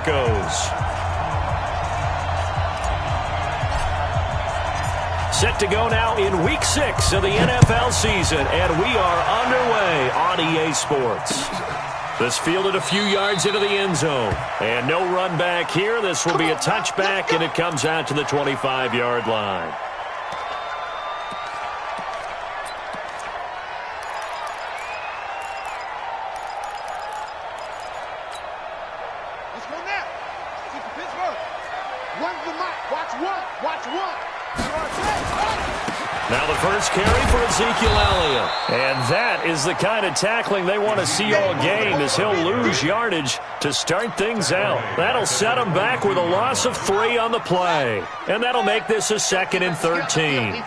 Broncos. Set to go now in Week 6 of the NFL season, and we are underway on EA Sports. This fielded a few yards into the end zone, and no run back here. This will be a touchback, and it comes out to the 25-yard line. Let's go now. Keep the Pittsburgh. Run the mic. Watch one. Watch one. Now the first carry for Ezekiel Elliott. And that is the kind of tackling they want to see all game, as he'll lose yardage to start things out. That'll set him back with a loss of 3 on the play. And that'll make this a 2nd and 13.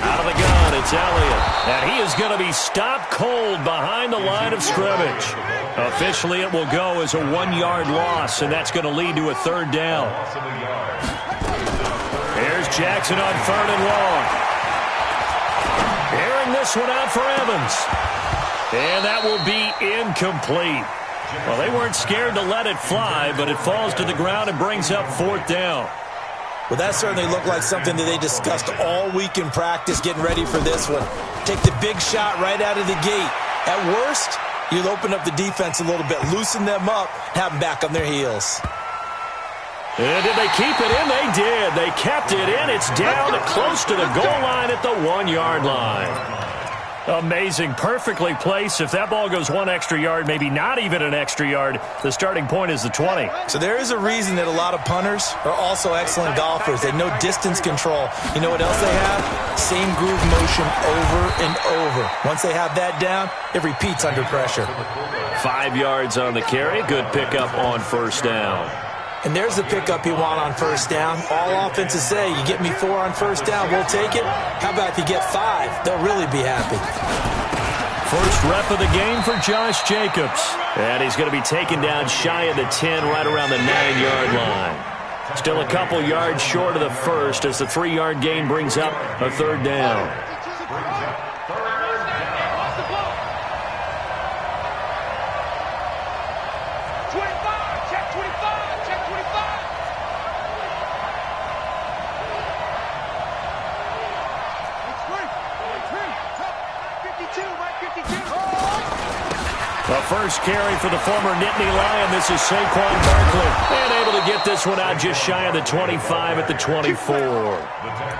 Out of the gun, it's Elliott. And he is going to be stopped cold behind the line of scrimmage. Officially, it will go as a 1-yard loss, and that's going to lead to a 3rd down. Here's Jackson on 3rd and long. Airing this one out for Evans. And that will be incomplete. Well, they weren't scared to let it fly, but it falls to the ground and brings up 4th down. Well, that certainly looked like something that they discussed all week in practice, getting ready for this one. Take the big shot right out of the gate. At worst, you'll open up the defense a little bit, loosen them up, have them back on their heels. And did they keep it in? They did. They kept it in. It's down close to the goal line at the 1-yard line. Amazing. Perfectly placed. If that ball goes 1 extra yard, maybe not even an extra yard, the starting point is the 20. So there is a reason that a lot of punters are also excellent golfers. They know distance control. You know what else they have? Same groove motion over and over. Once they have that down, it repeats under pressure. 5 yards on the carry. Good pickup on 1st down. And there's the pickup you want on 1st down. All offenses say, you get me 4 on 1st down, we'll take it. How about if you get 5? They'll really be happy. First rep of the game for Josh Jacobs. And he's going to be taken down shy of the 10, right around the 9-yard line. Still a couple yards short of the first as the 3-yard gain brings up a 3rd down. The first carry for the former Nittany Lion. This is Saquon Barkley. And able to get this one out just shy of the 25 at the 24.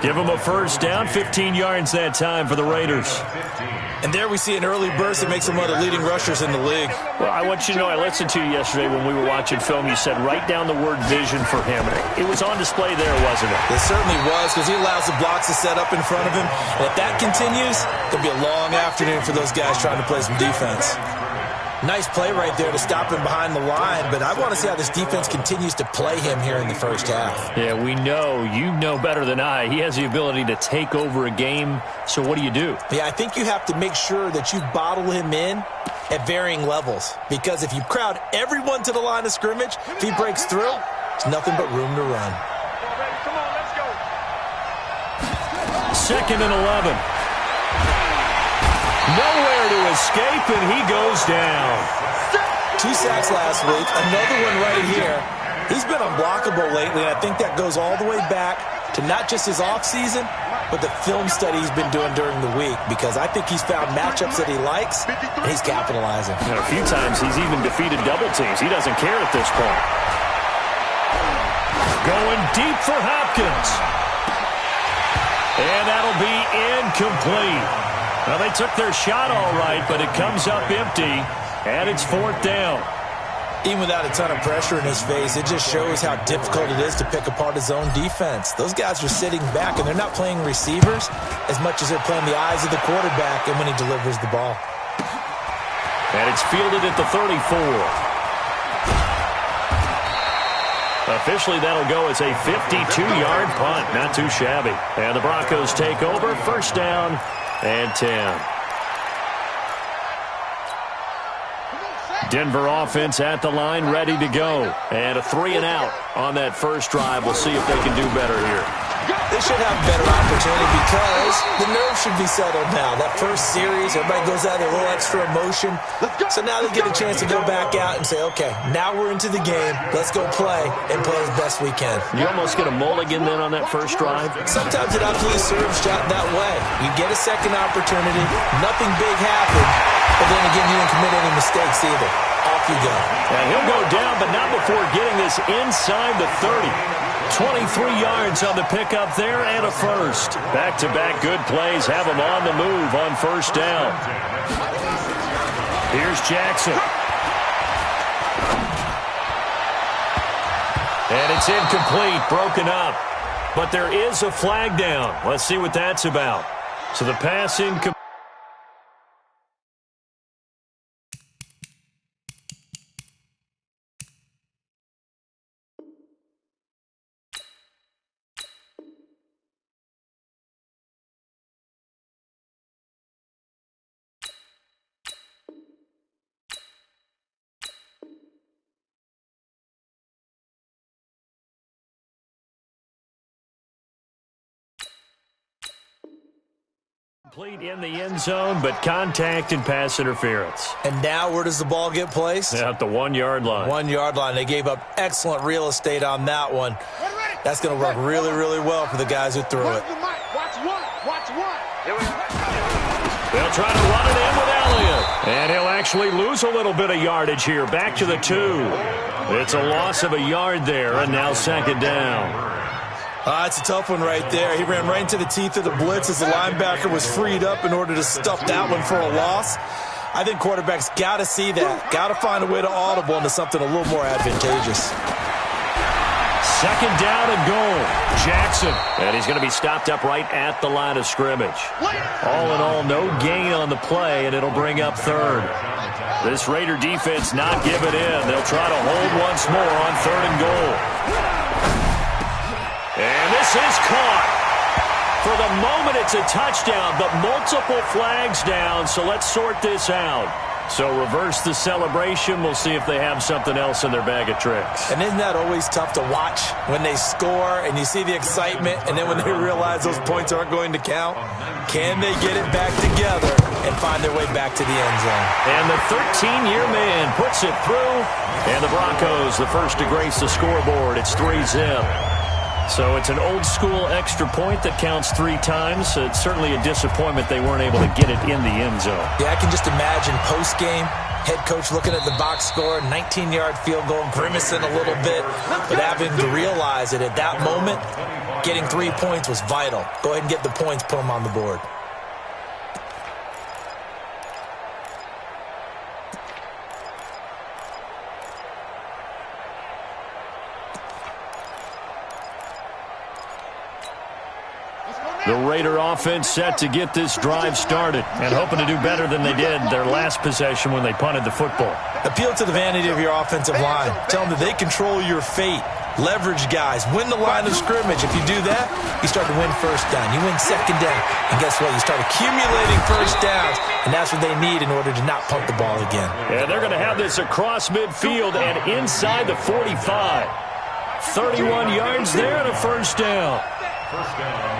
Give him a 1st down, 15 yards that time for the Raiders. And there we see an early burst that makes him one of the leading rushers in the league. Well, I want you to know, I listened to you yesterday when we were watching film. You said write down the word vision for him. It was on display there, wasn't it? It certainly was, because he allows the blocks to set up in front of him. And if that continues, it'll be a long afternoon for those guys trying to play some defense. Nice play right there to stop him behind the line, but I want to see how this defense continues to play him here in the first half. Yeah, we know. You know better than I. He has the ability to take over a game, so what do you do? Yeah, I think you have to make sure that you bottle him in at varying levels, because if you crowd everyone to the line of scrimmage, if he breaks through, there's nothing but room to run. Come on, let's go. 2nd and 11. Nowhere to escape, and he goes down. 2 sacks last week, another one right here. He's been unblockable lately, and I think that goes all the way back to not just his offseason, but the film study he's been doing during the week, because I think he's found matchups that he likes, and he's capitalizing. And a few times he's even defeated double teams. He doesn't care at this point. Going deep for Hopkins. And that'll be incomplete. Well, they took their shot all right, but it comes up empty, and it's 4th down. Even without a ton of pressure in his face, it just shows how difficult it is to pick apart his own defense. Those guys are sitting back, and they're not playing receivers as much as they're playing the eyes of the quarterback and when he delivers the ball. And it's fielded at the 34. Officially, that'll go as a 52-yard punt. Not too shabby. And the Broncos take over. 1st down and 10. Denver offense at the line, ready to go. And a 3 and out on that first drive. We'll see if they can do better here. They should have a better opportunity because the nerves should be settled now. That first series, everybody goes out there, a little extra emotion. So now they get a chance to go back out and say, okay, now we're into the game. Let's go play and play as best we can. You almost get a mulligan then on that first drive? Sometimes it absolutely serves shot that way. You get a second opportunity, nothing big happened, but then again, you didn't commit any mistakes either. Off you go. And he'll go down, but not before getting this inside the 30. 23 yards on the pickup there and a first. Back-to-back good plays have him on the move on first down. Here's Jackson. And it's incomplete, broken up. But there is a flag down. Let's see what that's about. So the pass incomplete. Complete in the end zone, but contact and pass interference. And now where does the ball get placed? At the 1 yard line. 1 yard line. They gave up excellent real estate on that one. That's going to work really, really well for the guys who threw it. Watch one. They'll try to run it in with Elliott. And he'll actually lose a little bit of yardage here. Back to the 2. It's a loss of a yard there, and now second down. It's a tough one right there. He ran right into the teeth of the blitz as the linebacker was freed up in order to stuff that one for a loss. I think quarterbacks got to see that. Got to find a way to audible into something a little more advantageous. Second down and goal. Jackson. And he's going to be stopped up right at the line of scrimmage. All in all, no gain on the play, and it'll bring up third. This Raider defense not giving in. They'll try to hold once more on third and goal. And this is caught. For the moment, it's a touchdown, but multiple flags down, so let's sort this out. So reverse the celebration. We'll see if they have something else in their bag of tricks. And isn't that always tough to watch when they score and you see the excitement, and then when they realize those points aren't going to count? Can they get it back together and find their way back to the end zone? And the 13-year man puts it through. And the Broncos, the first to grace the scoreboard. It's 3-zip. So it's an old-school extra point that counts 3 times. So it's certainly a disappointment they weren't able to get it in the end zone. Yeah, I can just imagine post-game, head coach looking at the box score, 19-yard field goal, grimacing a little bit, but having to realize that at that moment, getting 3 points was vital. Go ahead and get the points, put them on the board. The Raider offense set to get this drive started and hoping to do better than they did their last possession when they punted the football. Appeal to the vanity of your offensive line. Tell them that they control your fate. Leverage guys. Win the line of scrimmage. If you do that, you start to win first down. You win second down. And guess what? You start accumulating first downs, and that's what they need in order to not punt the ball again. Yeah, they're going to have this across midfield and inside the 45. 31 yards there and a first down. First down.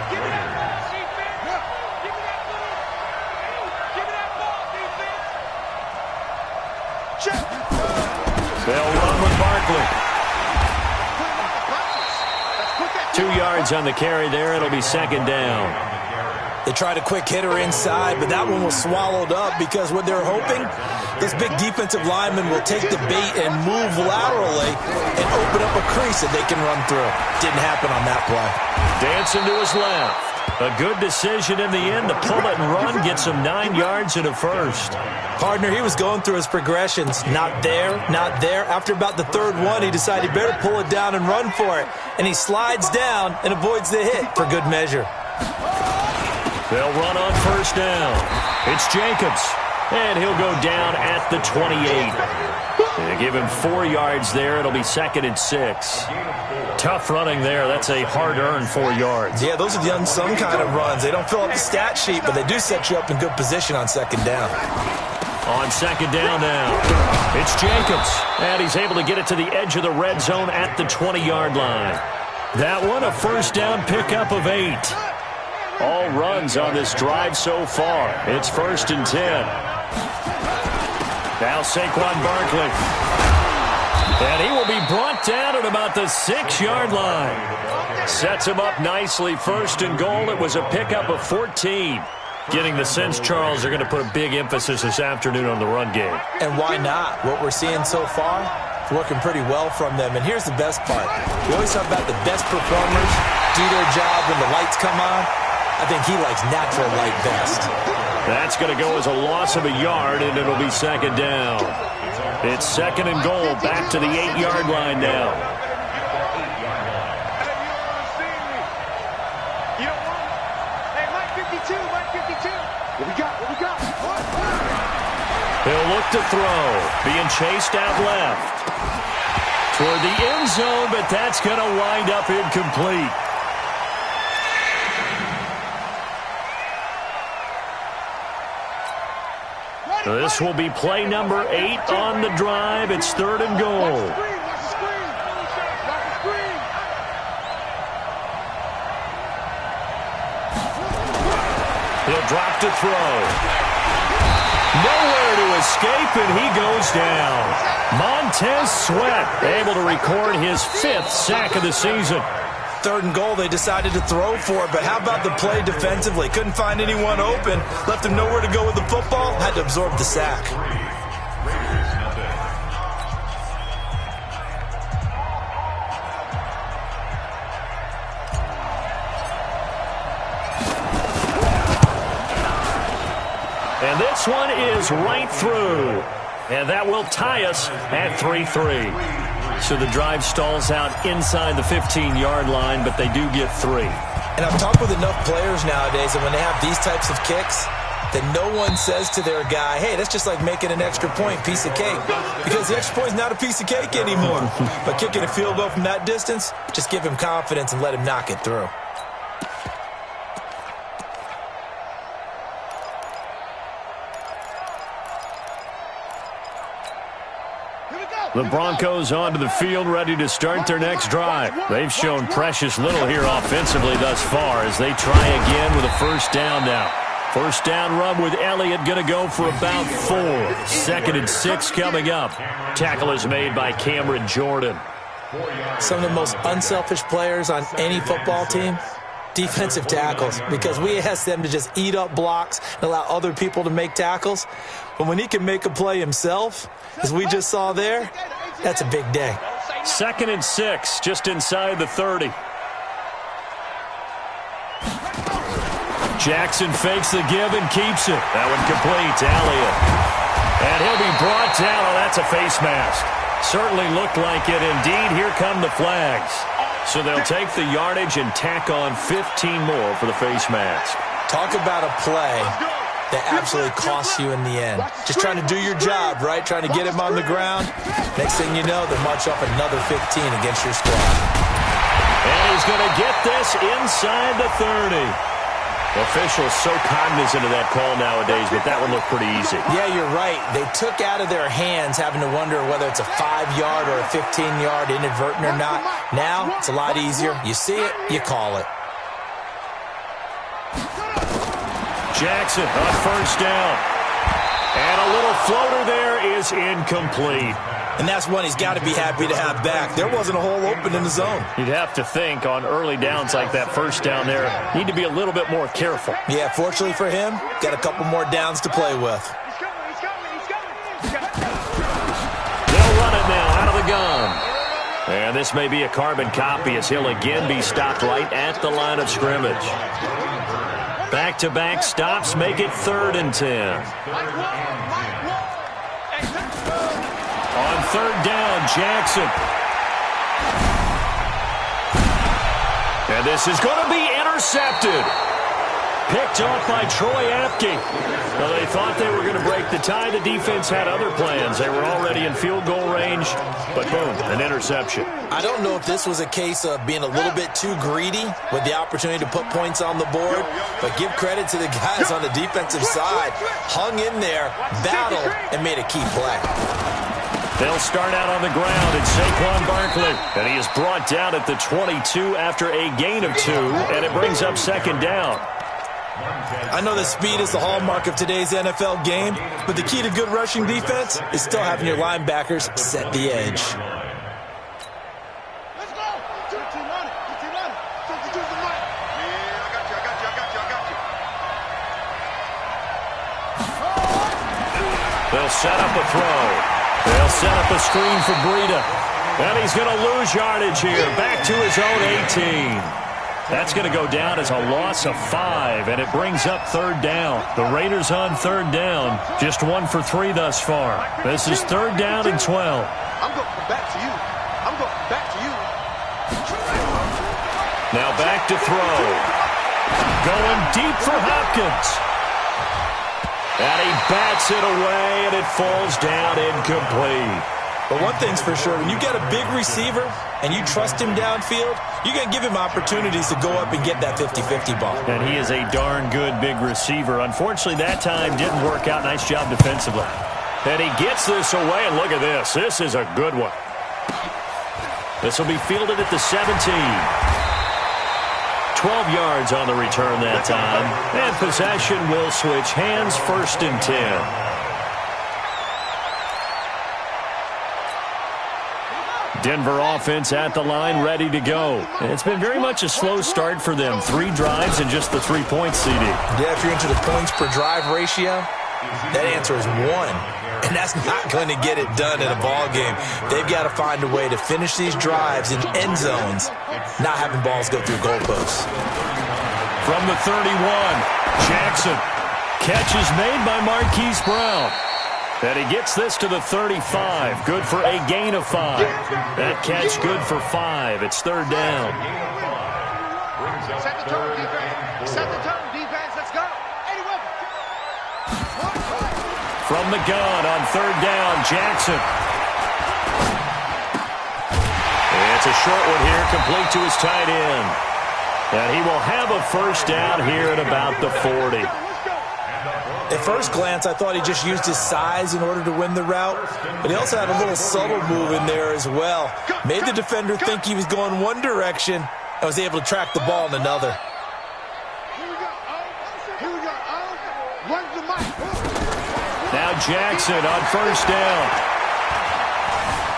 They'll run with Barkley. 2 yards on the carry there. It'll be second down. They tried a quick hitter inside, but that one was swallowed up because what they're hoping, this big defensive lineman will take the bait and move laterally and open up a crease that they can run through. Didn't happen on that play. Dancing to his left. A good decision in the end to pull it and run, gets him 9 yards and a first. Partner, he was going through his progressions. Not there, not there. After about the third one, he decided he better pull it down and run for it. And he slides down and avoids the hit for good measure. They'll run on first down. It's Jacobs. And he'll go down at the 28. They give him 4 yards there. It'll be second and 6. Tough running there. That's a hard-earned 4 yards. Yeah, those are the unsung kind of runs. They don't fill up the stat sheet, but they do set you up in good position on second down. On second down now, it's Jacobs. And he's able to get it to the edge of the red zone at the 20-yard line. That one a first down pickup of 8. All runs on this drive so far. It's 1st and 10. Now Saquon Barkley. And he will be brought down at about the 6-yard line. Sets him up nicely. 1st and goal. It was a pickup of 14. Getting the sense, Charles, they're going to put a big emphasis this afternoon on the run game. And why not? What we're seeing so far, it's working pretty well from them. And here's the best part. We always talk about the best performers do their job when the lights come on. I think he likes natural light best. That's going to go as a loss of a yard, and it'll be 2nd down. It's 2nd and goal, back to the 8-yard line now. What we got? He'll look to throw, being chased out left. Toward the end zone, but that's going to wind up incomplete. This will be play number 8 on the drive. It's 3rd and goal. He'll drop to throw. Nowhere to escape, and he goes down. Montez Sweat able to record his 5th sack of the season. 3rd and goal, they decided to throw for it, but how about the play defensively? Couldn't find anyone open, left him nowhere to go with the football, had to absorb the sack. And this one is right through. And that will tie us at 3-3. So the drive stalls out inside the 15-yard line, but they do get 3. And I've talked with enough players nowadays that when they have these types of kicks, that no one says to their guy, hey, that's just like making an extra point, piece of cake. Because the extra point is not a piece of cake anymore. But kicking a field goal from that distance, just give him confidence and let him knock it through. The Broncos onto the field, ready to start their next drive. They've shown precious little here offensively thus far as they try again with a 1st down now. 1st down run with Elliott, going to go for about 4. 2nd and 6 coming up. Tackle is made by Cameron Jordan. Some of the most unselfish players on any football team, defensive tackles, because we ask them to just eat up blocks and allow other people to make tackles. But when he can make a play himself, as we just saw there, that's a big day. 2nd and 6, just inside the 30. Jackson fakes the give and keeps it. That one complete to Elliott. And he'll be brought down. Oh, that's a face mask. Certainly looked like it. Indeed, here come the flags. So they'll take the yardage and tack on 15 more for the face mask. Talk about a play that absolutely costs you in the end. Just trying to do your job, right? Trying to get him on the ground. Next thing you know, they'll march up another 15 against your squad. And he's going to get this inside the 30. Officials so cognizant of that call nowadays, but that one looked pretty easy. Yeah, you're right. They took out of their hands having to wonder whether it's a 5-yard or a 15-yard inadvertent or not. Now, it's a lot easier. You see it, you call it. Jackson on 1st down. And a little floater there is incomplete. And that's one he's got to be happy to have back. There wasn't a hole open in the zone. You'd have to think on early downs like that 1st down there, need to be a little bit more careful. Yeah, fortunately for him, got a couple more downs to play with. They'll run it now out of the gun. And this may be a carbon copy as he'll again be stopped right at the line of scrimmage. Back-to-back stops make it 3rd and 10. On 3rd down, Jackson. And this is going to be intercepted. Picked off by Troy Apke. Well, they thought they were going to break the tie. The defense had other plans. They were already in field goal range, but boom, an interception. I don't know if this was a case of being a little bit too greedy with the opportunity to put points on the board, but give credit to the guys on the defensive side. Hung in there, battled, and made a key play. They'll start out on the ground. It's Saquon Barkley. And he is brought down at the 22 after a gain of 2. And it brings up second down. I know that speed is the hallmark of today's NFL game, but the key to good rushing defense is still having your linebackers set the edge. Let's go. 15 on it. 15 on it. 52's the mic. Yeah, I got you. They'll set up a throw. They'll set up a screen for Breida. And he's going to lose yardage here. Back to his own 18. That's going to go down as a loss of 5, and it brings up third down. The Raiders on third down, just 1 for 3 thus far. This is third down and 12. I'm going back to you. Now back to throw. Going deep for Hopkins. And he bats it away, and it falls down incomplete. But one thing's for sure, when you get a big receiver and you trust him downfield, you're going to give him opportunities to go up and get that 50-50 ball. And he is a darn good big receiver. Unfortunately, that time didn't work out. Nice job defensively. And he gets this away, and look at this. This is a good one. This will be fielded at the 17. 12 yards on the return that time. And possession will switch hands, first and 10. Denver offense at the line, ready to go. And it's been very much a slow start for them. 3 drives and just the 3 points, CD. Yeah, if you're into the points per drive ratio, that answer is 1. And that's not going to get it done in a ball game. They've got to find a way to finish these drives in end zones, not having balls go through goalposts. From the 31, Jackson. Catch is made by Marquise Brown. And he gets this to the 35. Good for a gain of 5. That catch good for 5. It's third down. Set the tone, defense. Set the tone, defense. Let's go. From the gun on third down, Jackson. It's a short one here, complete to his tight end. And he will have a first down here at about the 40. At first glance, I thought he just used his size in order to win the route, but he also had a little subtle move in there as well. Made the defender think he was going one direction and was able to track the ball in another. Now Jackson on first down.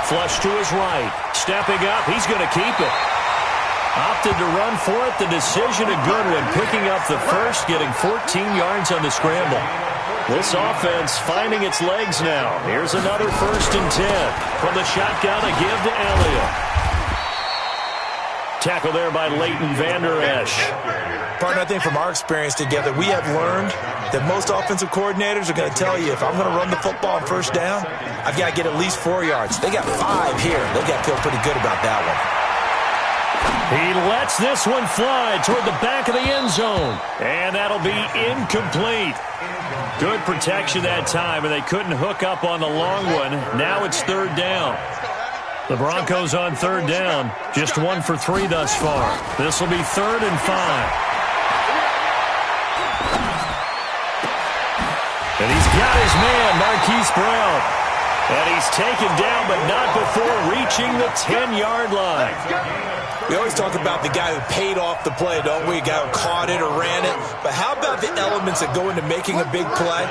Flush to his right. Stepping up, he's going to keep it. Opted to run for it. The decision a good one. Picking up the first, getting 14 yards on the scramble. This offense finding its legs now. Here's another first and 10. From the shotgun, a give to Elliott. Tackle there by Leighton Vander Esch. Partner, I think from our experience together, we have learned that most offensive coordinators are going to tell you, if I'm going to run the football on first down, I've got to get at least 4 yards. They got 5 here. They got to feel pretty good about that one. He lets this one fly toward the back of the end zone. And that'll be incomplete. Good protection that time, and they couldn't hook up on the long one. Now it's third down. The Broncos on third down. Just 1 for 3 thus far. This will be third and 5. And he's got his man, Marquise Brown. And he's taken down, but not before reaching the 10-yard line. We always talk about the guy who paid off the play, don't we? A guy who caught it or ran it. But how about the elements that go into making a big play?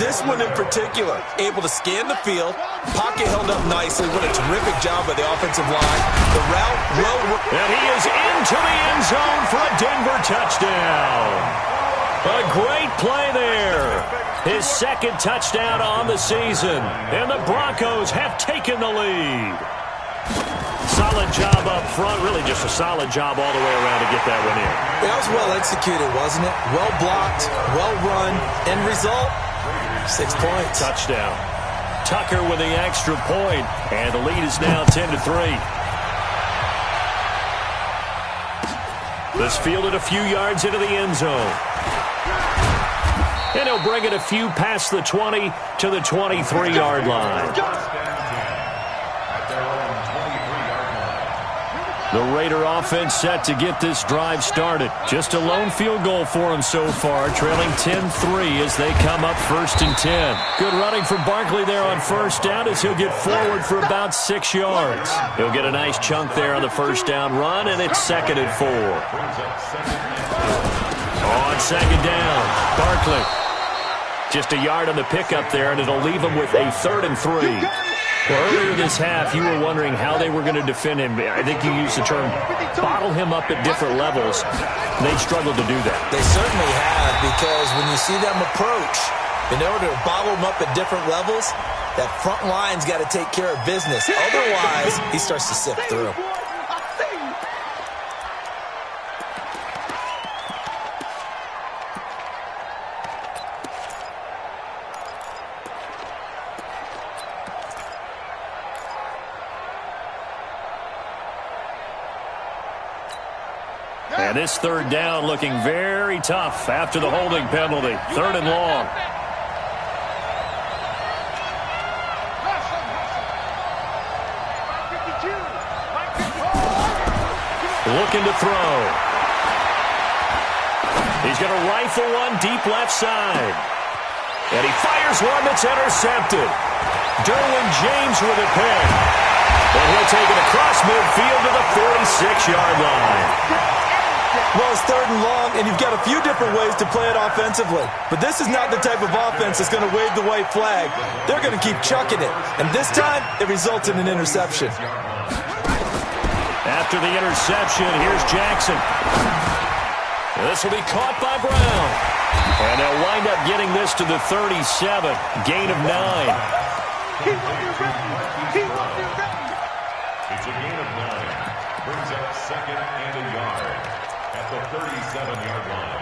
This one in particular, able to scan the field, pocket held up nicely. What a terrific job by the offensive line. The route well worked. And he is into the end zone for a Denver touchdown. A great play there. His second touchdown on the season. And the Broncos have taken the lead. Solid job up front. Really just a solid job all the way around to get that one in. That was well executed, wasn't it? Well blocked, well run. End result, 6 points. Touchdown. Tucker with the extra point. And the lead is now 10-3. This fielded a few yards into the end zone. And he'll bring it a few past the 20 to the 23-yard line. The Raider offense set to get this drive started. Just a lone field goal for them so far, trailing 10-3 as they come up 1st and 10. Good running from Barkley there on 1st down as he'll get forward for about 6 yards. He'll get a nice chunk there on the 1st down run, and it's 2nd and 4. On 2nd down, Barkley. Just a yard on the pickup there, and it'll leave him with a 3rd and 3. Well, earlier this half, you were wondering how they were going to defend him. I think you used the term bottle him up at different levels. They struggled to do that. They certainly have, because when you see them approach, in order to bottle him up at different levels, that front line's got to take care of business. Otherwise, he starts to sift through. And this 3rd down looking very tough after the holding penalty. 3rd and long. Looking to throw. He's going to rifle one deep left side. And he fires one that's intercepted. Derwin James with a pick. And he'll take it across midfield to the 46-yard line. Well, it's 3rd and long, and you've got a few different ways to play it offensively. But this is not the type of offense that's going to wave the white flag. They're going to keep chucking it. And this time, it results in an interception. After the interception, here's Jackson. This will be caught by Brown. And they'll wind up getting this to the 37. Gain of 9. It's a gain of 9. Brings up 2nd and a yard at the 37-yard line.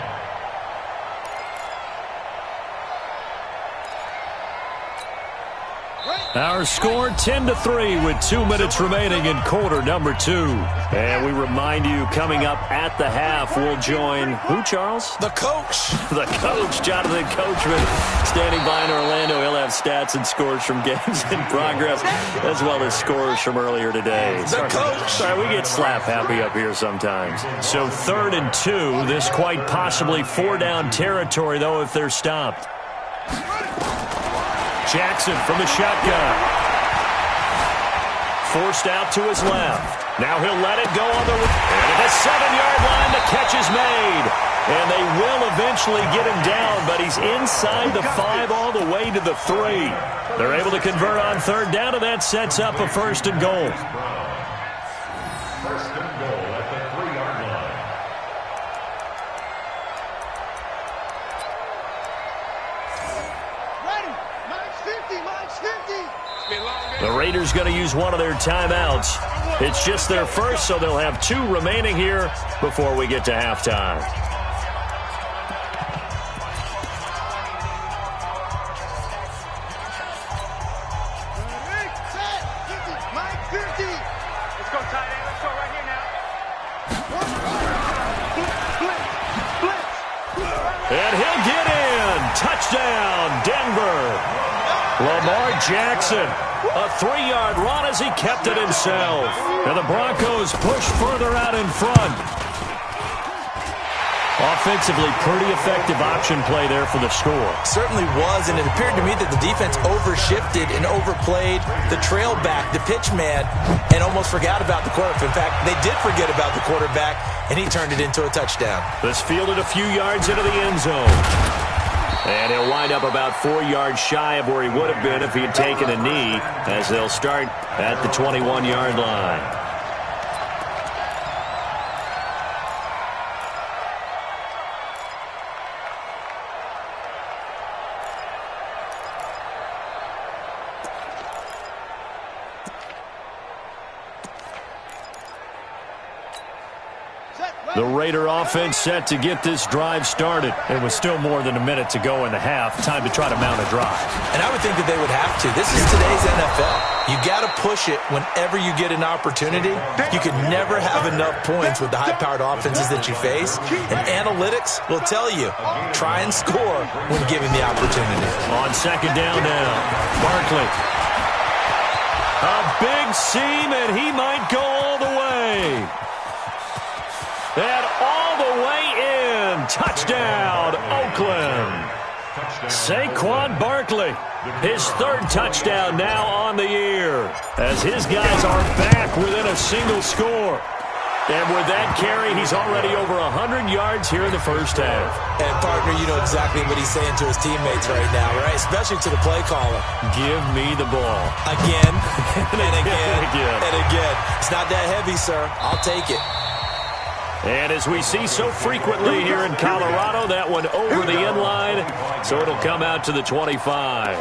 Our score 10-3 with 2 minutes remaining in quarter number 2. And we remind you, coming up at the half, we'll join who, Charles? The coach. The coach, Jonathan Coachman, standing by in Orlando. He'll have stats and scores from games in progress, as well as scores from earlier today. The coach. Sorry, we get slap happy up here sometimes. So 3rd and 2, this quite possibly 4-down territory, though, if they're stopped. Jackson from the shotgun. Forced out to his left. Now he'll let it go on the... And at the 7-yard line, the catch is made. And they will eventually get him down, but he's inside the 5 all the way to the 3. They're able to convert on 3rd down, and that sets up a 1st and goal. 1st and goal at the 3-yard line. The Raiders going to use one of their timeouts. It's just their first, so they'll have 2 remaining here before we get to halftime. Let's go, tight end. Let's go right here now. And he'll get in. Touchdown, Denver. Lamar Jackson, a 3-yard run as he kept it himself. And the Broncos push further out in front. Offensively, pretty effective option play there for the score. Certainly was, and it appeared to me that the defense overshifted and overplayed the trail back, the pitch man, and almost forgot about the quarterback. In fact, they did forget about the quarterback, and he turned it into a touchdown. This fielded a few yards into the end zone. And he'll wind up about 4 yards shy of where he would have been if he had taken a knee, as they'll start at the 21-yard line. The Raider offense set to get this drive started. It was still more than a minute to go in the half. Time to try to mount a drive. And I would think that they would have to. This is today's NFL. You got to push it whenever you get an opportunity. You can never have enough points with the high-powered offenses that you face. And analytics will tell you, try and score when given the opportunity. On 2nd down now, Barkley. A big seam, and he might go all the way. touchdown, Oakland. Saquon Barkley, his third touchdown now on the year, as his guys are back within a single score. And with that carry, he's already over 100 yards here in the first half. And, partner, you know exactly what he's saying to his teammates right now, right? Especially to the play caller. Give me the ball. Again, and again, and again. It's not that heavy, sir. I'll take it. And as we see so frequently here in Colorado, that one over the end line, so it'll come out to the 25.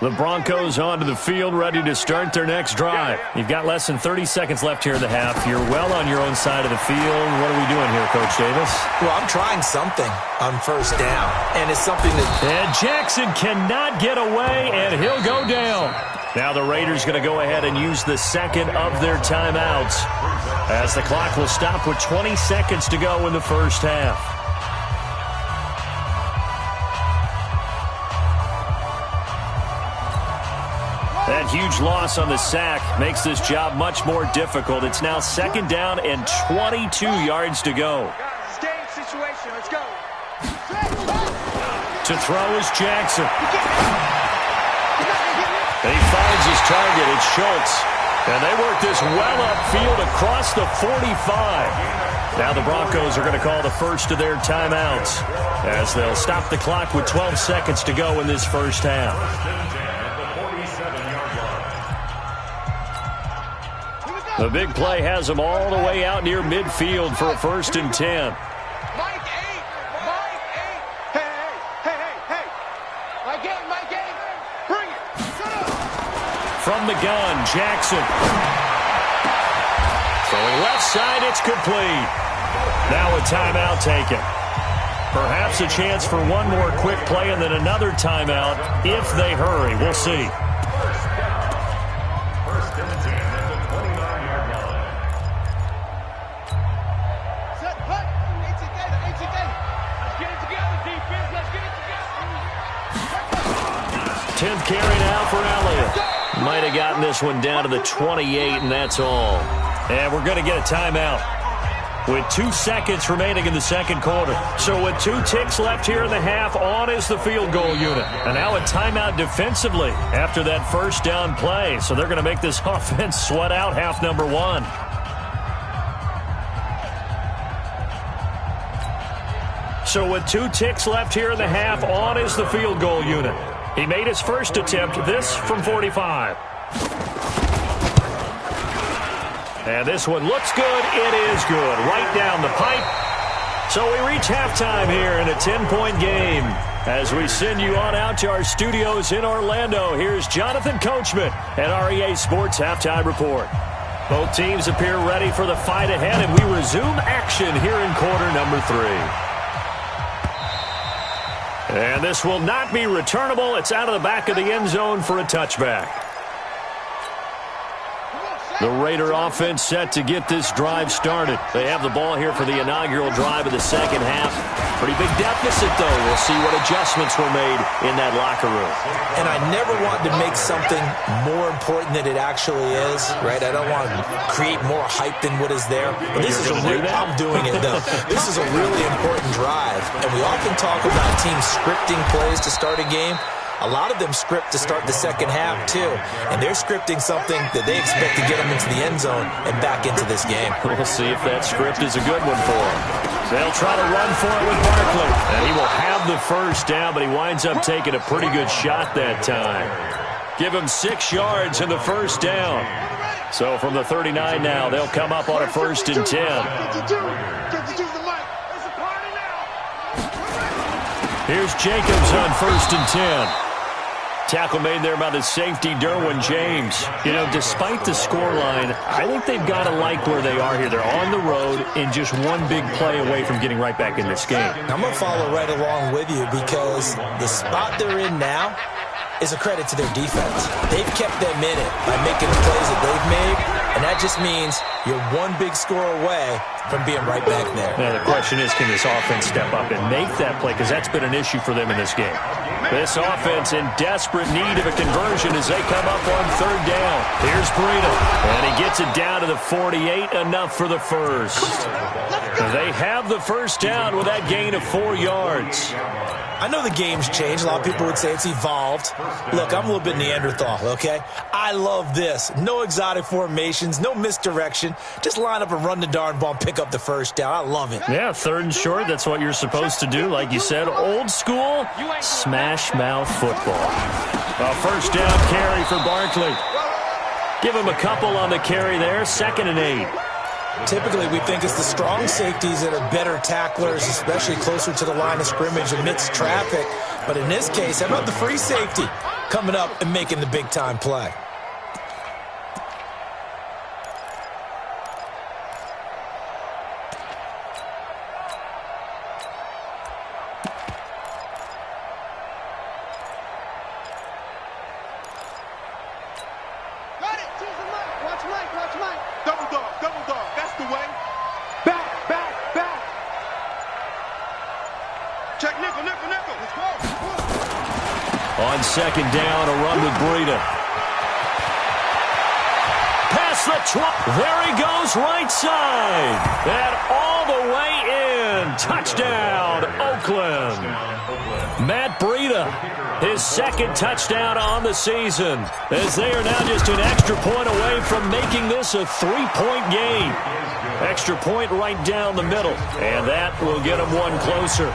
The Broncos onto the field, ready to start their next drive. You've got less than 30 seconds left here in the half. You're well on your own side of the field. What are we doing here, Coach Davis? Well, I'm trying something on first down, and it's something that... And Jackson cannot get away, and he'll go down. Now the Raiders going to go ahead and use the second of their timeouts, as the clock will stop with 20 seconds to go in the first half. That huge loss on the sack makes this job much more difficult. It's now second down and 22 yards to go. It's game situation. Let's go. To throw is Jackson. He finds his target. It's Schultz. And they work this well upfield across the 45. Now the Broncos are going to call the first of their timeouts, as they'll stop the clock with 12 seconds to go in this first half. The big play has them all the way out near midfield for a 1st and 10. Mike 8. Hey. Mike 8. Bring it. Shut up. From the gun, Jackson. Throwing left side, it's complete. Now a timeout taken. Perhaps a chance for one more quick play and then another timeout if they hurry. We'll see. Set, put. 10th carry now for Elliott. Might have gotten this one down to the 28, and that's all. And we're going to get a timeout with 2 seconds remaining in the second quarter. So with 2 ticks left here in the half, on is the field goal unit. And now a timeout defensively after that first down play. So they're going to make this offense sweat out half number 1. So with 2 ticks left here in the half, on is the field goal unit. He made his first attempt, this from 45. And this one looks good. It is good. Right down the pipe. So we reach halftime here in a 10-point game. As we send you on out to our studios in Orlando, here's Jonathan Coachman at REA Sports Halftime Report. Both teams appear ready for the fight ahead, and we resume action here in quarter number 3. And this will not be returnable. It's out of the back of the end zone for a touchback. The Raider offense set to get this drive started. They have the ball here for the inaugural drive of the second half. Pretty big deficit, though. We'll see what adjustments were made in that locker room. And I never want to make something more important than it actually is, right? I don't want to create more hype than what is there. But this is I'm doing it, though. This is a really important drive. And we often talk about teams scripting plays to start a game. A lot of them script to start the second half, too. And they're scripting something that they expect to get them into the end zone and back into this game. We'll see if that script is a good one for them. They'll try to run for it with Barkley. And he will have the first down, but he winds up taking a pretty good shot that time. Give him 6 yards in the first down. So from the 39 now, they'll come up on a 1st and 10. Here's Jacobs on 1st and 10. Tackle made there by the safety, Derwin James. You know, despite the scoreline, I think they've got to like where they are here. They're on the road and just one big play away from getting right back in this game. I'm going to follow right along with you because the spot they're in now is a credit to their defense. They've kept them in it by making the plays that they've made. and that just means you're one big score away from being right back there. Now, the question is, can this offense step up and make that play? Because that's been an issue for them in this game. This offense in desperate need of a conversion as they come up on third down. Here's Breida, and he gets it down to the 48, enough for the first. They have the first down with that gain of 4 yards. I know the game's changed. A lot of people would say it's evolved. Look, I'm a little bit Neanderthal, okay? I love this. No exotic formations, no misdirection. Just line up and run the darn ball and pick up the first down. I love it. Yeah, third and short, that's what you're supposed to do. Like you said, old school, smash mouth football. A first down carry for Barkley. Give him a couple on the carry there, 2nd and 8. Typically, we think it's the strong safeties that are better tacklers, especially closer to the line of scrimmage amidst traffic. But in this case, how about the free safety coming up and making the big-time play? On 2nd down, a run with Breida. Past the 12. There he goes, right side. And all the way in. Touchdown, Oakland. Matt Breida, his 2nd touchdown on the season, as they are now just an extra point away from making this a 3-point game. Extra point right down the middle, and that will get them one closer.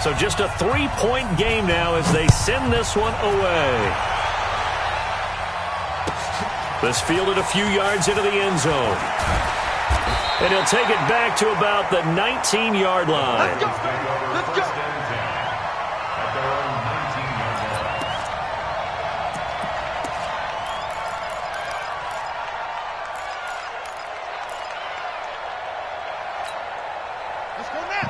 So just a 3-point game now as they send this one away. This fielded a few yards into the end zone. And he'll take it back to about the 19-yard line. Let's go. Let's go.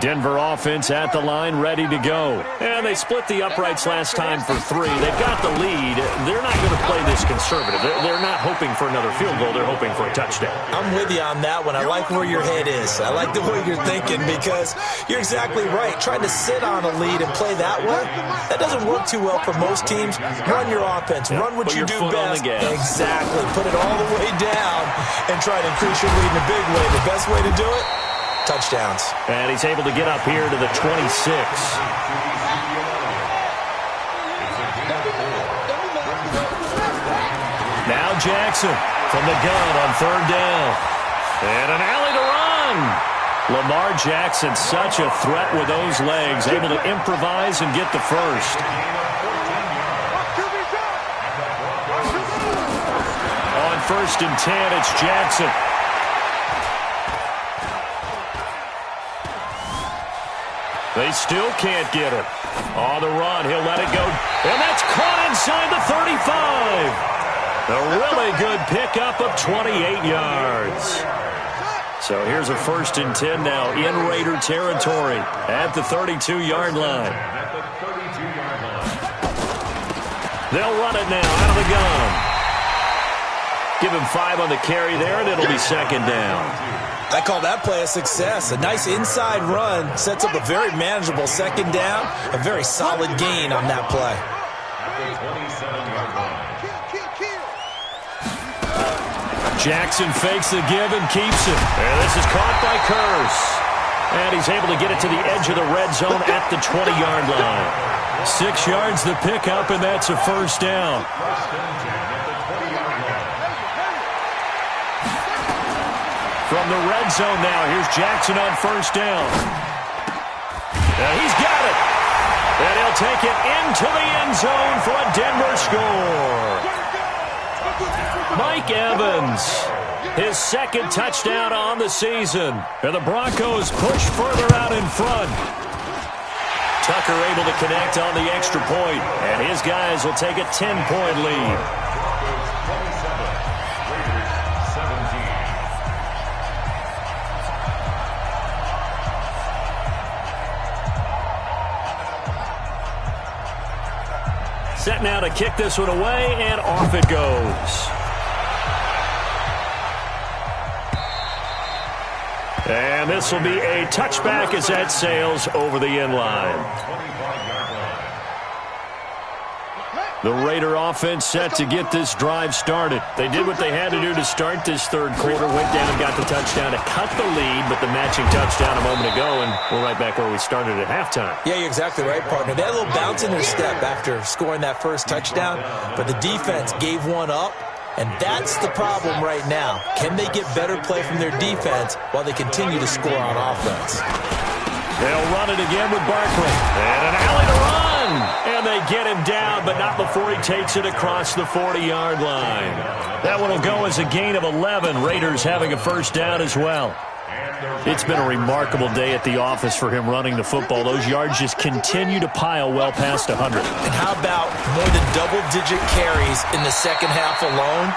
Denver offense at the line, ready to go. And they split the uprights last time for 3. They've got the lead. They're not going to play this conservative. They're not hoping for another field goal. They're hoping for a touchdown. I'm with you on that one. I like where your head is. I like the way you're thinking because you're exactly right. Trying to sit on a lead and play that way, that doesn't work too well for most teams. Run your offense. Run what you do best. Exactly. Put it all the way down and try to increase your lead in a big way. The best way to do it? Touchdowns. And he's able to get up here to the 26. Now Jackson from the gun on 3rd down. And an alley to run. Lamar Jackson, such a threat with those legs, able to improvise and get the first. On 1st and 10, it's Jackson. They still can't get it. On the run, he'll let it go. And that's caught inside the 35. A really good pickup of 28 yards. So here's a 1st and 10 now in Raider territory at the 32-yard line. They'll run it now out of the gun. Give him 5 on the carry there, and it'll be 2nd down. I call that play a success. A nice inside run sets up a very manageable 2nd down. A very solid gain on that play. Jackson fakes the give and keeps it. And this is caught by Curse. And he's able to get it to the edge of the red zone at the 20-yard line. 6 yards the pickup, and that's a 1st down. From the red zone now, here's Jackson on 1st down. He's got it. And he'll take it into the end zone for a Denver score. Mike Evans, his 2nd touchdown on the season. And the Broncos push further out in front. Tucker able to connect on the extra point, and his guys will take a 10-point lead. Set now to kick this one away, and off it goes. And this will be a touchback as that sails over the end line. The Raider offense set to get this drive started. They did what they had to do to start this third quarter, went down and got the touchdown to cut the lead, but the matching touchdown a moment ago, and we're right back where we started at halftime. Yeah, you're exactly right, partner. They had a little bounce in their step after scoring that first touchdown, but the defense gave one up, and that's the problem right now. Can they get better play from their defense while they continue to score on offense? They'll run it again with Barkley. And an alley to run. And they get him down, but not before he takes it across the 40-yard line. That one will go as a gain of 11. Raiders having a first down as well. It's been a remarkable day at the office for him running the football. Those yards just continue to pile well past 100. And how about more than double-digit carries in the second half alone?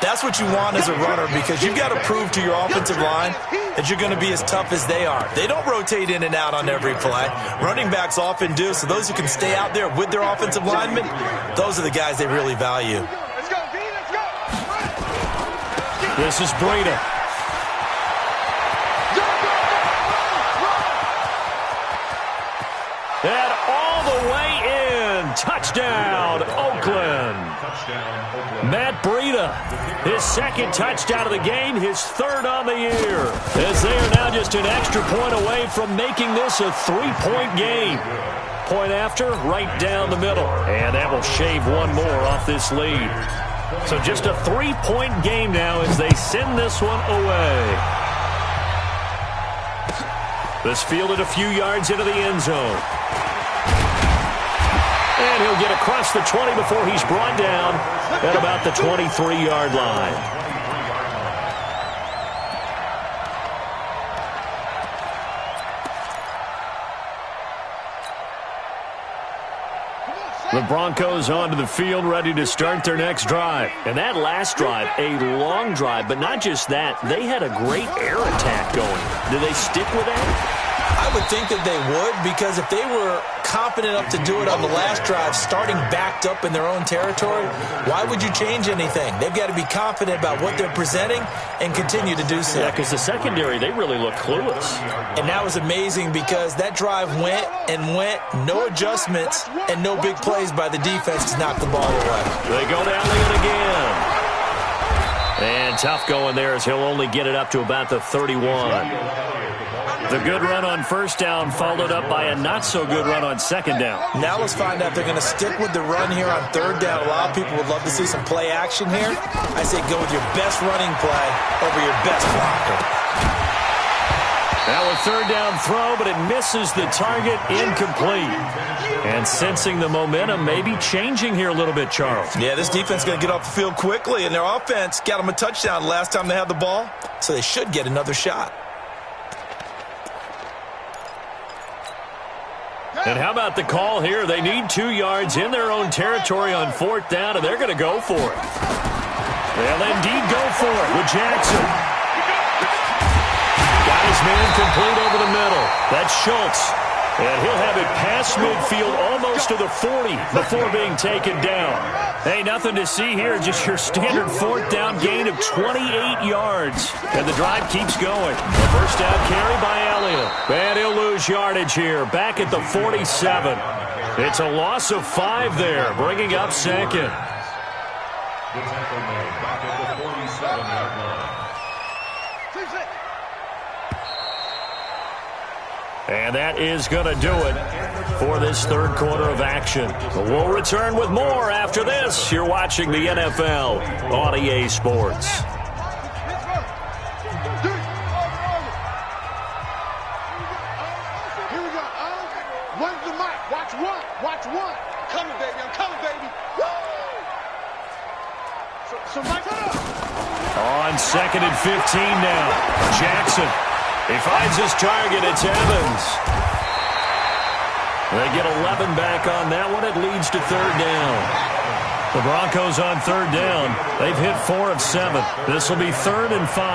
That's what you want as a runner, because you've got to prove to your offensive line that you're going to be as tough as they are. They don't rotate in and out on every play. Running backs often do, so those who can stay out there with their offensive linemen, those are the guys they really value. Let's go, D, let's go. This is Breida. And all the way in. Touchdown, Oakland. Matt Breida, his second touchdown of the game, his third on the year. As they are now just an extra point away from making this a three-point game. Point after, right down the middle. And that will shave one more off this lead. So just a three-point game now as they send this one away. This fielded a few yards into the end zone. And he'll get across the 20 before he's brought down at about the 23-yard line. The Broncos onto the field, ready to start their next drive. And that last drive, a long drive, but not just that. They had a great air attack going. Do they stick with that? I would think that they would, because if they were confident enough to do it on the last drive, starting backed up in their own territory, why would you change anything? They've got to be confident about what they're presenting and continue to do so. Yeah, because the secondary, they really look clueless. And that was amazing, because that drive went and went, no adjustments and no big plays by the defense to knock the ball away. They go to Elliott again. And tough going there as he'll only get it up to about the 31. The good run on first down followed up by a not-so-good run on second down. Now let's find out if they're going to stick with the run here on third down. A lot of people would love to see some play action here. I say go with your best running play over your best blocker. Now a third down throw, but it misses the target, incomplete. And sensing the momentum maybe changing here a little bit, Charles. Yeah, this defense is going to get off the field quickly, and their offense got them a touchdown last time they had the ball, so they should get another shot. And how about the call here? They need 2 yards in their own territory on fourth down, and they're going to go for it. They'll indeed go for it with Jackson. Got his man complete over the middle. That's Schultz. And he'll have it past midfield almost to the 40 before being taken down. Hey, nothing to see here. Just your standard fourth down gain of 28 yards. And the drive keeps going. The first down carry by Elliott. And he'll lose yardage here. Back at the 47. It's a loss of 5 there, bringing up second. The tackle made back at the 47-yard line. And that is going to do it for this third quarter of action. We'll return with more after this. You're watching the NFL on EA Sports. Here we go. Run the mic. Watch one. Watch one. Coming, baby. I'm coming, baby. Woo! So Mike, On second and 15 now. Jackson. He finds his target. It's Evans. They get 11 back on that one. It leads to third down. The Broncos on third down. They've hit 4 of 7. This will be 3rd and 5.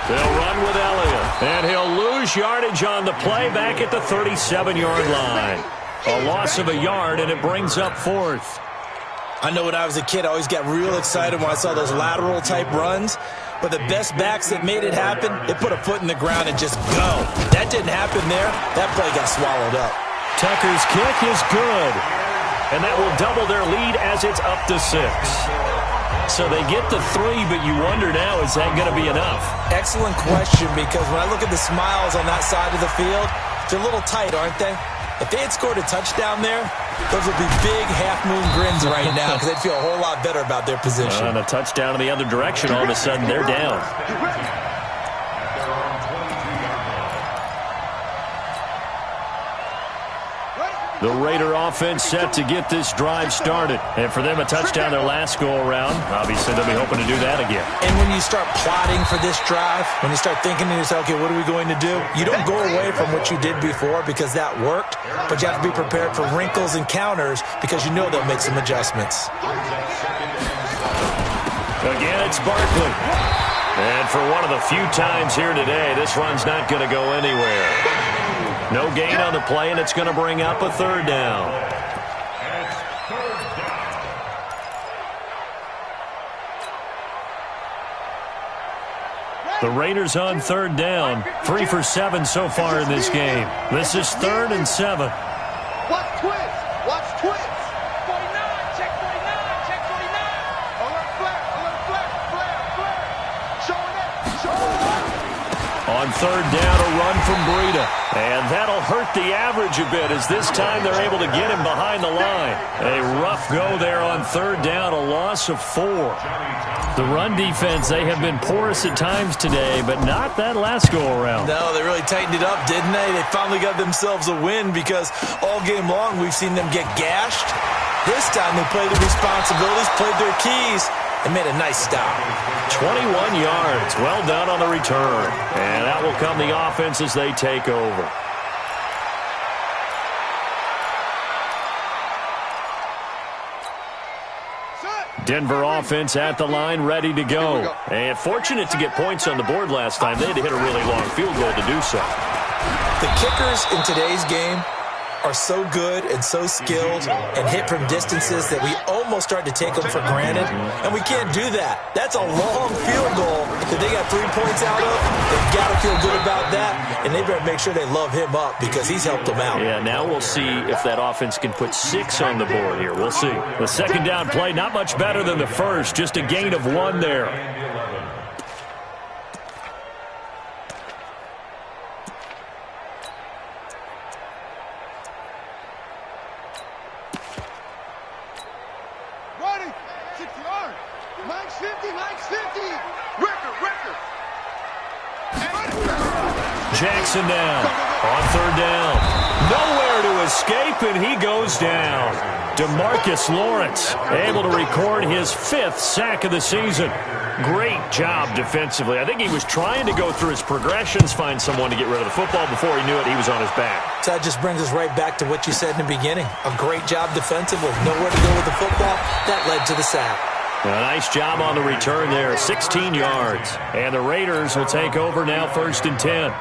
They'll run with Elliott. And he'll lose yardage on the play back at the 37-yard line. A loss of a yard, and it brings up 4th. I know when I was a kid, I always got real excited when I saw those lateral-type runs. But the best backs that made it happen, they put a foot in the ground and just go. That didn't happen there. That play got swallowed up. Tucker's kick is good. And that will double their lead as it's up to 6. So they get the 3, but you wonder now, is that going to be enough? Excellent question, because when I look at the smiles on that side of the field, they're a little tight, aren't they? If they had scored a touchdown there, those would be big half-moon grins right now because they'd feel a whole lot better about their position. And a touchdown in the other direction, all of a sudden they're down. The Raider offense set to get this drive started. And for them, a touchdown their last go-around. Obviously, they'll be hoping to do that again. And when you start plotting for this drive, when you start thinking to yourself, okay, what are we going to do? You don't go away from what you did before because that worked, but you have to be prepared for wrinkles and counters because you know they'll make some adjustments. Again, it's Barkley. And for one of the few times here today, this run's not going to go anywhere. No gain on the play, and it's going to bring up a 3rd down. The Raiders on 3rd down. 3 for 7 so far in this game. This is 3rd and 7. Watch twins. Watch twins. 49. Check 49. Check 49. Alert flare. Alert flare. Flare. Flare. Showing up. Showing up. On 3rd down, a run from Breida. And that'll hurt the average a bit as this time they're able to get him behind the line. A rough go there on 3rd down, a loss of 4. The run defense, they have been porous at times today, but not that last go-around. No, they really tightened it up, didn't they? They finally got themselves a win because all game long we've seen them get gashed. This time they played their responsibilities, played their keys, and made a nice stop. 21 yards. Well done on the return. And that will come the offense as they take over. Denver offense at the line, ready to go. And fortunate to get points on the board last time. They had to hit a really long field goal to do so. The kickers in today's game are so good and so skilled and hit from distances that we almost start to take them for granted, and we can't do that. That's a long field goal that they got 3 points out of. They've got to feel good about that, and they better make sure they love him up because he's helped them out. Yeah, now we'll see if that offense can put 6 on the board here. We'll see. The 2nd down play, not much better than the first, just a gain of 1 there. Jackson down on 3rd down. Nowhere to escape, and he goes down. DeMarcus Lawrence able to record his 5th sack of the season. Great job defensively. I think he was trying to go through his progressions, find someone to get rid of the football. Before he knew it, he was on his back. So that just brings us right back to what you said in the beginning. A great job defensively. Nowhere to go with the football. That led to the sack. A nice job on the return there, 16 yards. And the Raiders will take over now, 1st and 10.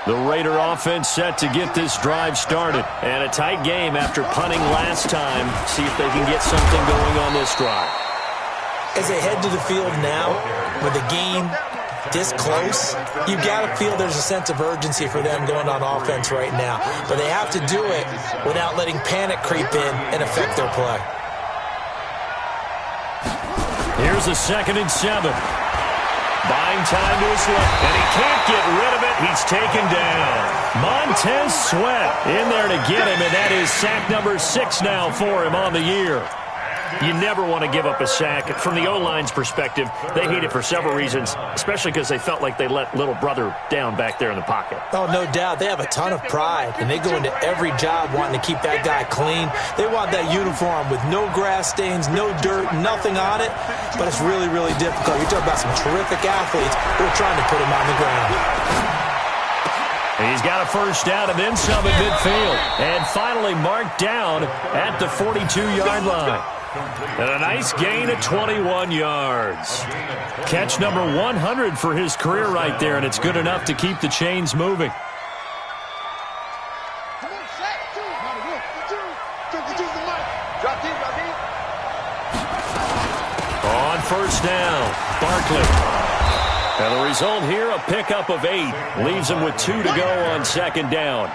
The Raider offense set to get this drive started. And a tight game after punting last time. See if they can get something going on this drive. As they head to the field now, with the game this close, you've got to feel there's a sense of urgency for them going on offense right now. But they have to do it without letting panic creep in and affect their play. Here's a 2nd and 7. Buying time to his left, and he can't get rid of it. He's taken down. Montez Sweat in there to get him, and that is sack number 6 now for him on the year. You never want to give up a sack. From the O-line's perspective, they hate it for several reasons, especially because they felt like they let little brother down back there in the pocket. Oh, no doubt. They have a ton of pride, and they go into every job wanting to keep that guy clean. They want that uniform with no grass stains, no dirt, nothing on it, but it's really, really difficult. You're talking about some terrific athletes who are trying to put him on the ground. He's got a 1st down and then some at midfield. And finally marked down at the 42-yard line. And a nice gain of 21 yards. Catch number 100 for his career right there, and it's good enough to keep the chains moving. Drop deep, drop deep. On first down, Barkley. And the result here, a pickup of 8. Leaves him with 2 to go on second down.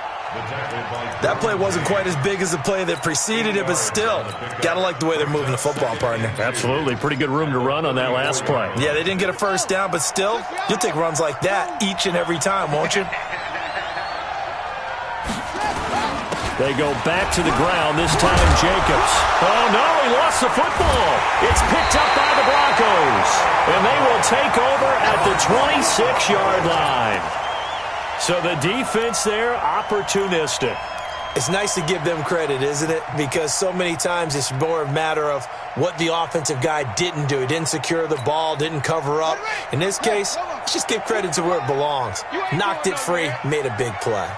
That play wasn't quite as big as the play that preceded it, but still, gotta like the way they're moving the football, partner. Absolutely. Pretty good room to run on that last play. Yeah, they didn't get a first down, but still, you'll take runs like that each and every time, won't you? They go back to the ground, this time Jacobs. Oh, no, he lost the football. It's picked up by the Broncos. And they will take over at the 26-yard line. So the defense there, opportunistic. It's nice to give them credit, isn't it? Because so many times it's more a matter of what the offensive guy didn't do. He didn't secure the ball, didn't cover up. In this case, let's just give credit to where it belongs. Knocked it free, made a big play.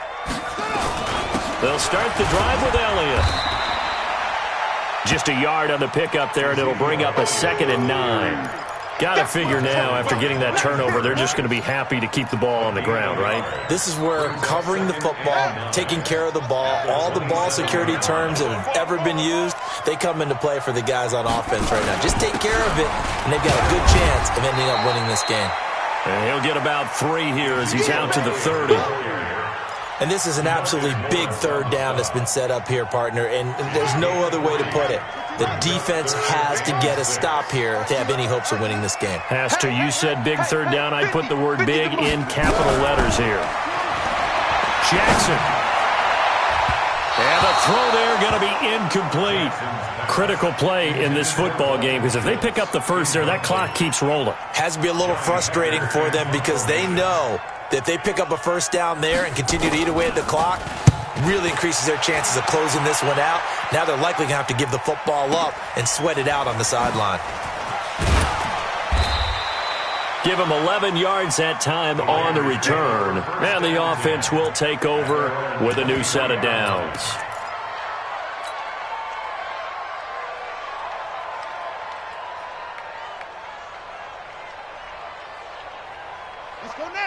They'll start the drive with Elliott. Just a yard on the pickup there, and it'll bring up a 2nd and 9. Got to figure now, after getting that turnover, they're just going to be happy to keep the ball on the ground, right? This is where covering the football, taking care of the ball, all the ball security terms that have ever been used, they come into play for the guys on offense right now. Just take care of it, and they've got a good chance of ending up winning this game. And he'll get about 3 here as he's out to the 30. And this is an absolutely big third down that's been set up here, partner, and there's no other way to put it. The defense has to get a stop here if they have any hopes of winning this game. Has to. You said big third down. I put the word big in capital letters here. Jackson. And the throw there going to be incomplete. Critical play in this football game because if they pick up the first there, that clock keeps rolling. Has to be a little frustrating for them because they know that if they pick up a first down there and continue to eat away at the clock, really increases their chances of closing this one out. Now they're likely going to have to give the football up and sweat it out on the sideline. Give them 11 yards that time on the return. And the offense will take over with a new set of downs.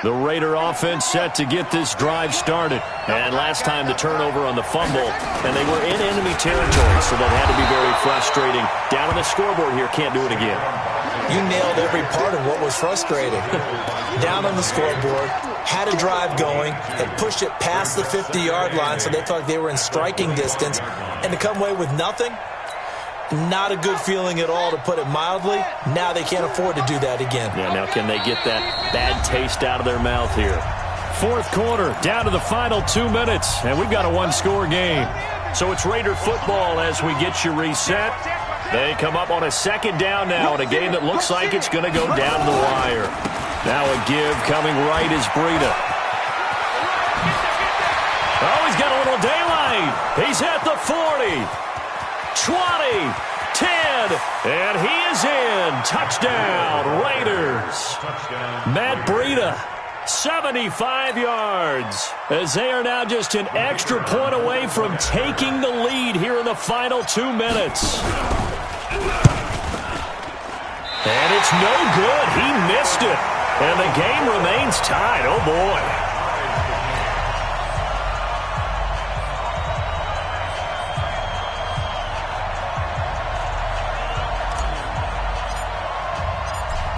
The Raider offense set to get this drive started. And last time the turnover on the fumble, and they were in enemy territory, so that had to be very frustrating. Down on the scoreboard here, can't do it again. You nailed every part of what was frustrating. Down on the scoreboard, had a drive going, had pushed it past the 50-yard line, so they felt like they were in striking distance, and to come away with nothing, not a good feeling at all, to put it mildly. Now they can't afford to do that again. Yeah, now can they get that bad taste out of their mouth here? Fourth quarter, down to the final 2 minutes, and we've got a one-score game. So it's Raider football as we get you reset. They come up on a second down now in a game that looks like it's going to go down to the wire. Now a give coming right is Breida. Oh, he's got a little daylight. He's at the 40. 20, 10, and he is in. Touchdown, Raiders. Matt Breida, 75 yards, as they are now just an extra point away from taking the lead here in the final 2 minutes. And it's no good. He missed it. And the game remains tied. Oh, boy.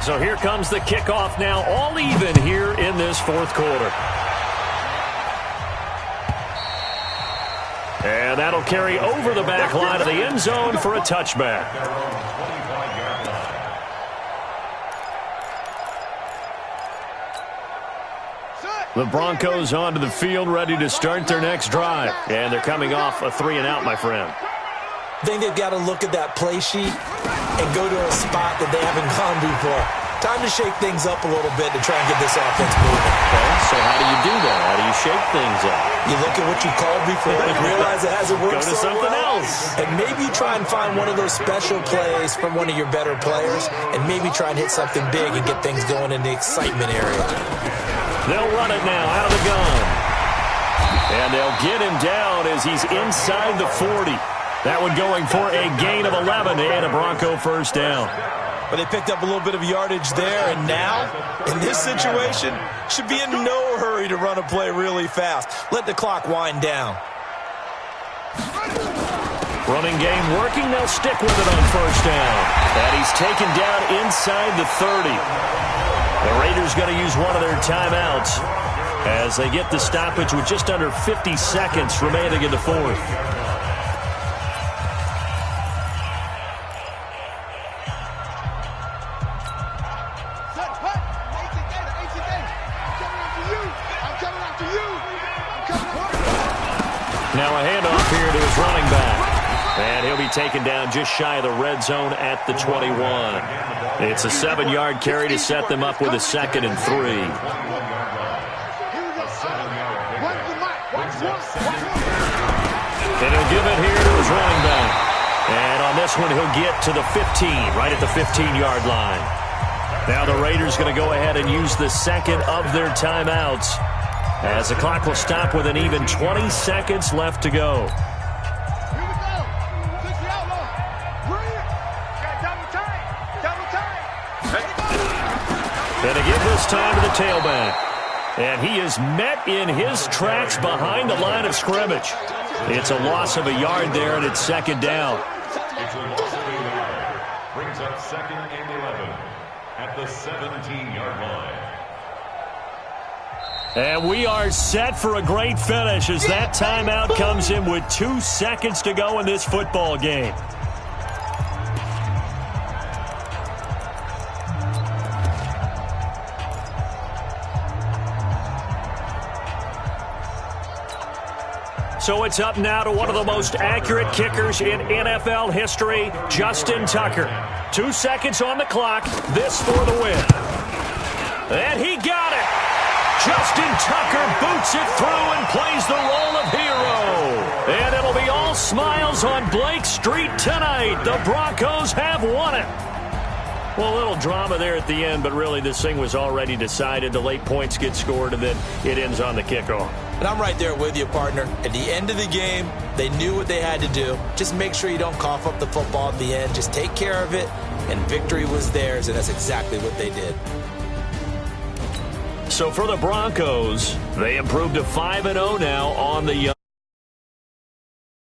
So here comes the kickoff now, all even here in this fourth quarter. And that'll carry over the back line of the end zone for a touchback. The Broncos onto the field, ready to start their next drive. And they're coming off a 3-and-out, my friend. I think they've got to look at that play sheet and go to a spot that they haven't gone before. Time to shake things up a little bit to try and get this offense moving. Okay, so how do you do that? How do you shake things up? You look at what you called before and realize it hasn't worked Go to so something well. else. And maybe try and find one of those special plays from one of your better players and maybe try and hit something big and get things going in the excitement area. They'll run it now out of the gun. And they'll get him down as he's inside the 40. That one going for a gain of 11 and a Bronco first down. But they picked up a little bit of yardage there, and now, in this situation, should be in no hurry to run a play really fast. Let the clock wind down. Running game working. They'll stick with it on first down. And he's taken down inside the 30. The Raiders going to use one of their timeouts as they get the stoppage with just under 50 seconds remaining in the fourth. Now a handoff here to his running back. And he'll be taken down just shy of the red zone at the 21. It's a 7-yard carry to set them up with a 2nd and 3. And he'll give it here to his running back. And on this one, he'll get to the 15, right at the 15-yard line. Now the Raiders going to go ahead and use the second of their timeouts, as the clock will stop with an even 20 seconds left to go. And to give this time to the tailback. And he is met in his tracks behind the line of scrimmage. It's a loss of a yard there, and it's 2nd down. It's a loss of a yard. Brings up 2nd and 11 at the 17-yard line. And we are set for a great finish as that timeout comes in with 2 seconds to go in this football game. So it's up now to one of the most accurate kickers in NFL history, Justin Tucker. 2 seconds on the clock. This for the win. And he got it. Justin Tucker boots it through and plays the role of hero. And it'll be all smiles on Blake Street tonight. The Broncos have won it. Well, a little drama there at the end, but really this thing was already decided. The late points get scored, and then it ends on the kickoff. And I'm right there with you, partner. At the end of the game, they knew what they had to do. Just make sure you don't cough up the football at the end. Just take care of it, and victory was theirs, and that's exactly what they did. So for the Broncos, they improved to 5-0 now on the